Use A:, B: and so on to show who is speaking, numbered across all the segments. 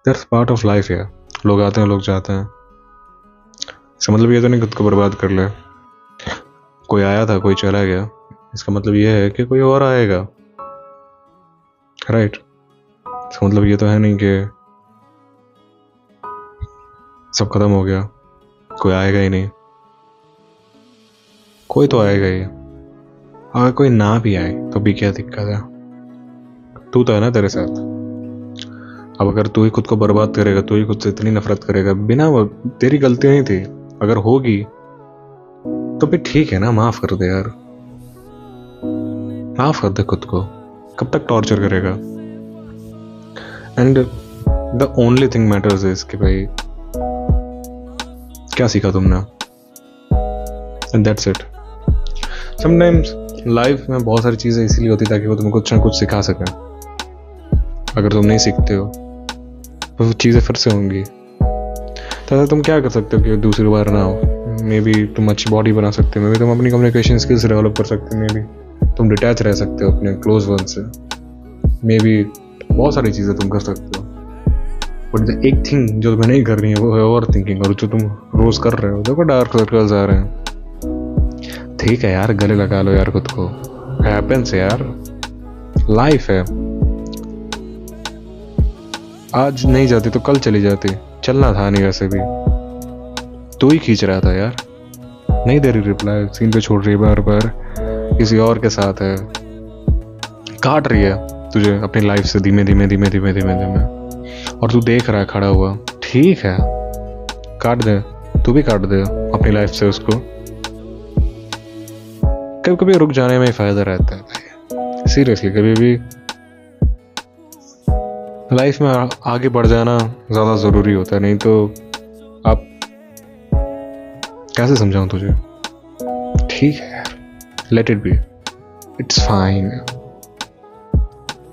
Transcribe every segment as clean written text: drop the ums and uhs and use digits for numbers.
A: That's part of life है। लोग आते हैं लोग जाते हैं, इसका मतलब ये तो नहीं खुद को बर्बाद कर ले। कोई आया था कोई चला गया, इसका मतलब ये है कि कोई और आएगा, राइट। इसका मतलब ये तो है नहीं कि सब खत्म हो गया, कोई आएगा ही नहीं। कोई तो आएगा ही। अगर कोई ना भी आए तो भी क्या दिक्कत है, तू तो है ना तेरे साथ। अब अगर तू ही खुद को बर्बाद करेगा, तू ही खुद से इतनी नफरत करेगा बिना वो, तेरी गलती नहीं थी, अगर होगी तो भी ठीक है ना, माफ कर दे यार, माफ कर दे खुद को। कब तक टॉर्चर करेगा? And the only thing matters is कि भाई क्या सीखा तुमने, and that's it. Sometimes life में बहुत सारी चीज़ें इसीलिए होती ताकि वो तुम्हें कुछ ना कुछ सिखा सकें। अगर तुम नहीं सीखते हो तो वो चीज़ें फिर से होंगी। तो तुम क्या कर सकते हो कि दूसरी बार ना हो? मे बी तुम अच्छी बॉडी बना सकते हो, मे बी तुम अपनी कम्युनिकेशन स्किल्स डेवलप कर सकते हो, मे बी तुम डिटैच रह सकते हो अपने क्लोज वन से, मे बी बहुत सारी चीज़ें तुम कर सकते हो। बट एक थिंग जो तुम्हें नहीं करनी है वो है ओवर थिंकिंग, और जो तुम रोज़ कर रहे हो। देखो डार्क सर्कल्स आ रहे हैं, ठीक है यार, गले लगा लो यार खुद को, हैपेंस है यार, लाइफ है। आज नहीं जाती तो कल चली जाती, चलना था नहीं वैसे भी, तू ही खींच रहा था यार। नहीं दे रही रिप्लाई, सीन पे छोड़ रही है बार बार, किसी और के साथ है, काट रही है तुझे अपनी लाइफ से धीमे धीमे धीमे धीमे धीमे धीमे, और तू देख रहा है खड़ा हुआ। ठीक है, काट दे, तू भी काट दे अपनी लाइफ से उसको। कभी कभी रुक जाने में ही फायदा रहता है, सीरियसली। कभी भी लाइफ में आगे बढ़ जाना ज़्यादा ज़रूरी होता है, नहीं तो आप कैसे समझाऊं तुझे। ठीक है यार, let it be, it's fine.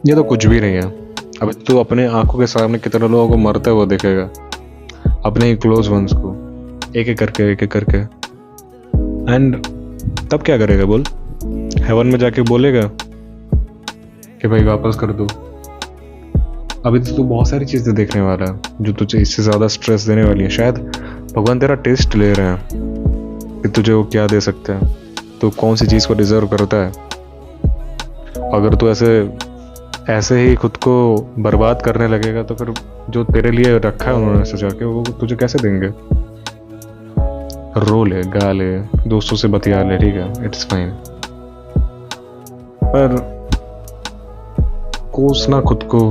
A: ये तो कुछ भी नहीं है। अब तू अपने आंखों के सामने कितने लोगों को मरते हुए देखेगा, अपने ही क्लोज वंस को, एक एक करके। एंड तब क्या करेगा बोल? हेवन में जाके बोलेगा कि भाई वापस कर दो? अभी तो तू बहुत सारी चीज़ें देखने वाला है जो तुझे इससे ज़्यादा स्ट्रेस देने वाली है। शायद भगवान तेरा टेस्ट ले रहे हैं कि तुझे वो क्या दे सकते हैं, तो कौन सी चीज़ को डिज़र्व करता है। अगर तू ऐसे ही खुद को बर्बाद करने लगेगा तो फिर जो तेरे लिए रखा है उन्होंने सजा के, वो तुझे कैसे देंगे? रो ले, गा ले, दोस्तों से बतिया ले, ठीक है, इट्स फाइन। पर कोसना खुद को,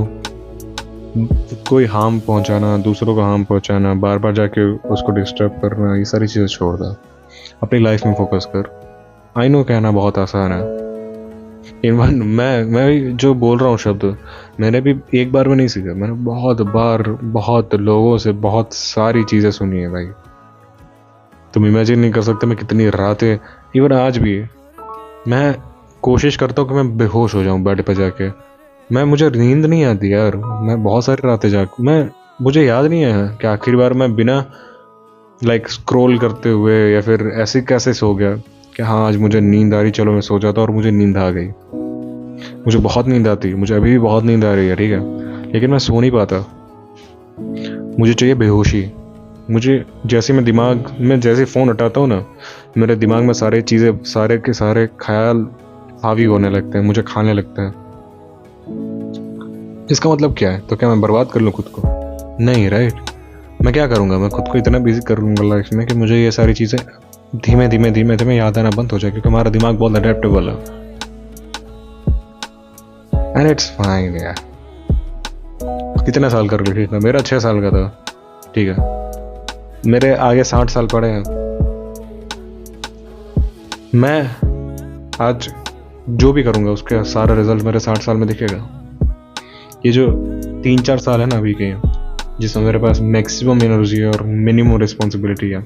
A: कोई हार्म पहुंचाना, दूसरों को हार्म पहुंचाना, बार बार जाके उसको डिस्टर्ब करना, ये सारी चीज़ें छोड़ दे, अपनी लाइफ में फोकस कर। आई नो कहना बहुत आसान है, इवन मैं भी जो बोल रहा हूँ शब्द, मैंने भी एक बार में नहीं सीखा, मैंने बहुत बार बहुत लोगों से बहुत सारी चीज़ें सुनी है भाई। तुम इमेजिन नहीं कर सकते मैं कितनी रातें, इवन आज भी मैं कोशिश करता हूँ कि मैं बेहोश हो जाऊँ बेड पे जाके। मुझे नींद नहीं आती यार, मैं बहुत सारी रातें मुझे याद नहीं है कि आखिरी बार मैं बिना स्क्रॉल करते हुए या फिर ऐसे कैसे सो गया कि हाँ आज मुझे नींद आ रही, चलो मैं सो जाता, और मुझे नींद आ गई। मुझे बहुत नींद आती, मुझे अभी भी बहुत नींद आ रही है, ठीक है, लेकिन मैं सो नहीं पाता। मुझे चाहिए बेहोशी। मुझे जैसे मैं दिमाग में जैसे फ़ोन हटाता हूँ ना, मेरे दिमाग में सारे चीज़ें, सारे के सारे ख्याल हावी होने लगते हैं, मुझे खाने लगते हैं। इसका मतलब क्या है? तो क्या मैं बर्बाद कर लूँ खुद को? नहीं, राइट। मैं क्या करूँगा? मैं खुद को इतना बिजी कर लूँगा लाइफ में कि मुझे ये सारी चीज़ें धीमे धीमे याद आना बंद हो जाए, क्योंकि हमारा दिमाग बहुत अडेप्टेबल है। एंड इट्स फाइन यार। कितने साल कर ली? ठीक है, मेरा 6 साल का था, ठीक है, मेरे आगे 60 साल पड़े हैं। मैं आज जो भी करूँगा उसका सारा रिजल्ट मेरे 60 साल में दिखेगा। ये जो 3-4 साल है ना अभी के, जिसमें मेरे पास मैक्सिमम एनर्जी और मिनिमम रिस्पॉन्सिबिलिटी है,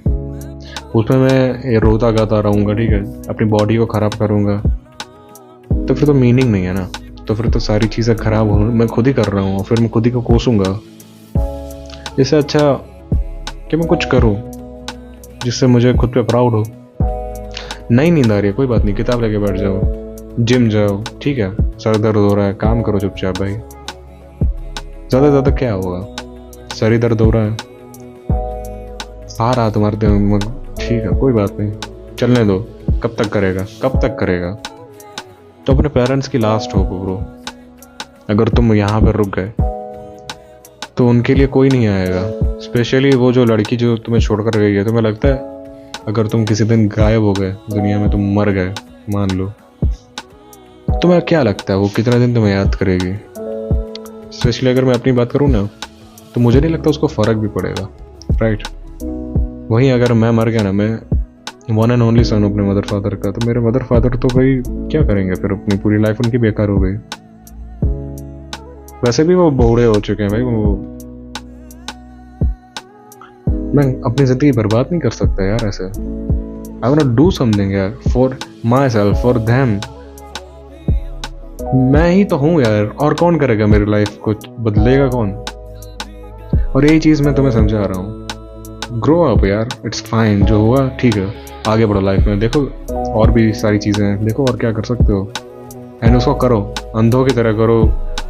A: उसमें मैं रोता गाता रहूँगा, ठीक है, अपनी बॉडी को ख़राब करूँगा, तो फिर तो मीनिंग नहीं है ना। तो फिर तो सारी चीज़ें ख़राब हो, मैं खुद ही कर रहा हूँ, फिर मैं खुद ही को कोसूँगा। इससे अच्छा कि मैं कुछ करूँ जिससे मुझे खुद पे प्राउड हो। नहीं नींद आ रही है, कोई बात नहीं, किताब लेके बैठ जाओ, जिम जाओ, ठीक है, सर दर्द हो रहा है, काम करो चुपचाप भाई, ज़्यादा क्या होगा? सर ही दर्द हो रहा है, आ रहा तुम्हारे दिमाग, ठीक है कोई बात नहीं, चलने दो, कब तक करेगा, कब तक करेगा। तो अपने पेरेंट्स की लास्ट होप ब्रो, अगर तुम यहाँ पर रुक गए तो उनके लिए कोई नहीं आएगा, स्पेशली वो जो लड़की जो तुम्हें छोड़कर गई है। तुम्हें लगता है अगर तुम किसी दिन गायब हो गए दुनिया में, तुम मर गए मान लो, तुम्हें क्या लगता है वो कितना दिन तुम्हें याद करेगी? स्पेशली अगर मैं अपनी बात करूँ ना, तो मुझे नहीं लगता उसको फ़र्क भी पड़ेगा, राइट। वहीं अगर मैं मर गया ना, मैं वन एंड ओनली सन अपने मदर फादर का, तो मेरे मदर फादर तो भाई क्या करेंगे फिर, अपनी पूरी लाइफ उनकी बेकार हो गई। वैसे भी वो बूढ़े हो चुके हैं भाई, वो मैं अपनी ज़िंदगी बर्बाद नहीं कर सकता यार ऐसे। I want to do something यार, for myself, for them. मैं ही तो हूँ यार, और कौन करेगा मेरी लाइफ को, बदलेगा कौन? और यही चीज़ मैं तुम्हें समझा रहा हूँ, ग्रो अप यार, इट्स फाइन, जो हुआ ठीक है, आगे बढ़ो लाइफ में, देखो और भी सारी चीज़ें हैं, देखो और क्या कर सकते हो, एंड उसको करो, अंधों की तरह करो,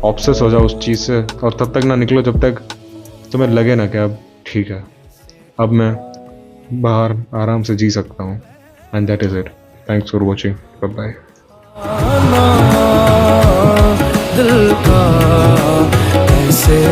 A: ऑब्सेस हो जाओ उस चीज़ से, और तब तक ना निकलो जब तक तुम्हें लगे ना कि अब ठीक है, अब मैं बाहर आराम से जी सकता हूँ। And that is it, thanks for watching, bye bye.
B: दिल का कैसे